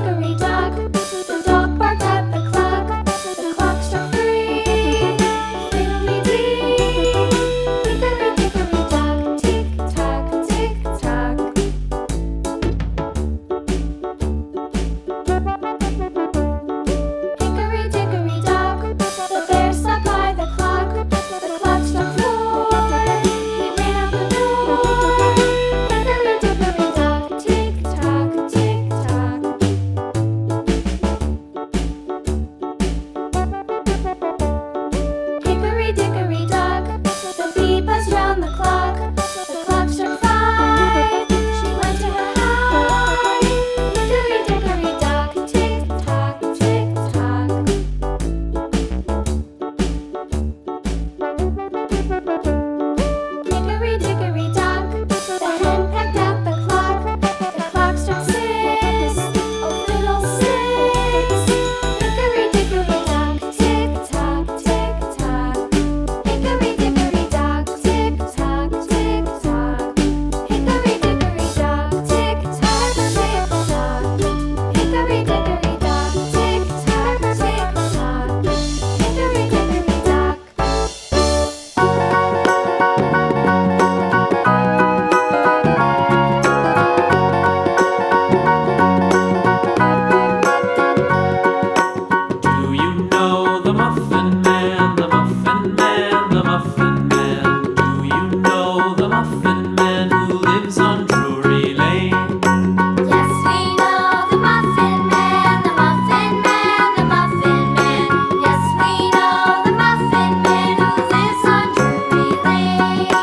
dickory dock. The dog barked at the clock. The clock struck 3. Fiddly-dee. Hickory dickory dock. Tick tock, tick tock. Hickory dickory dock. The bear sat by the clock. The clock struck 4. He ran out the door. Hickory dickory dock. Tick tock, tick tock. Hickory dickory dock. The bee buzzed round the clock. The clock struck 5. She went to her hive. Hickory dickory dock. Tick tock, tick tock. Hickory dickory dock. The hen pecked at the clock. The clock struck 6. Oh, fiddle-sticks. Hickory dickory dock. Tick tock, tick tock. Hickory dickory dock. Tick tock, tick tock. Hickory dickory dock. Tick tock, tick tock. Hickory dickory dock. Tick tock, tick tock. Hickory dickory dock. Do you know the Muffin Man, the Muffin Man, the Muffin Man? Do you know the Muffin Man who lives on Drury Lane? Yes, we know the Muffin Man, the Muffin Man, the Muffin Man. Yes, we know the Muffin Man who lives on Drury Lane.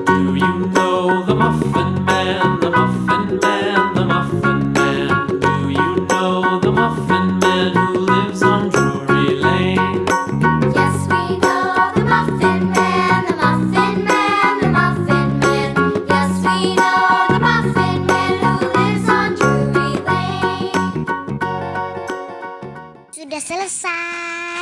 Do you know the Muffin Man, the Muffin Man, the Muffin Man? Do you know the Muffin Man who lives on Drury Lane? Yes, we know the Muffin Man, the Muffin Man, the Muffin Man. Yes, we know the Muffin Man who lives on Drury Lane. Sudah selesai.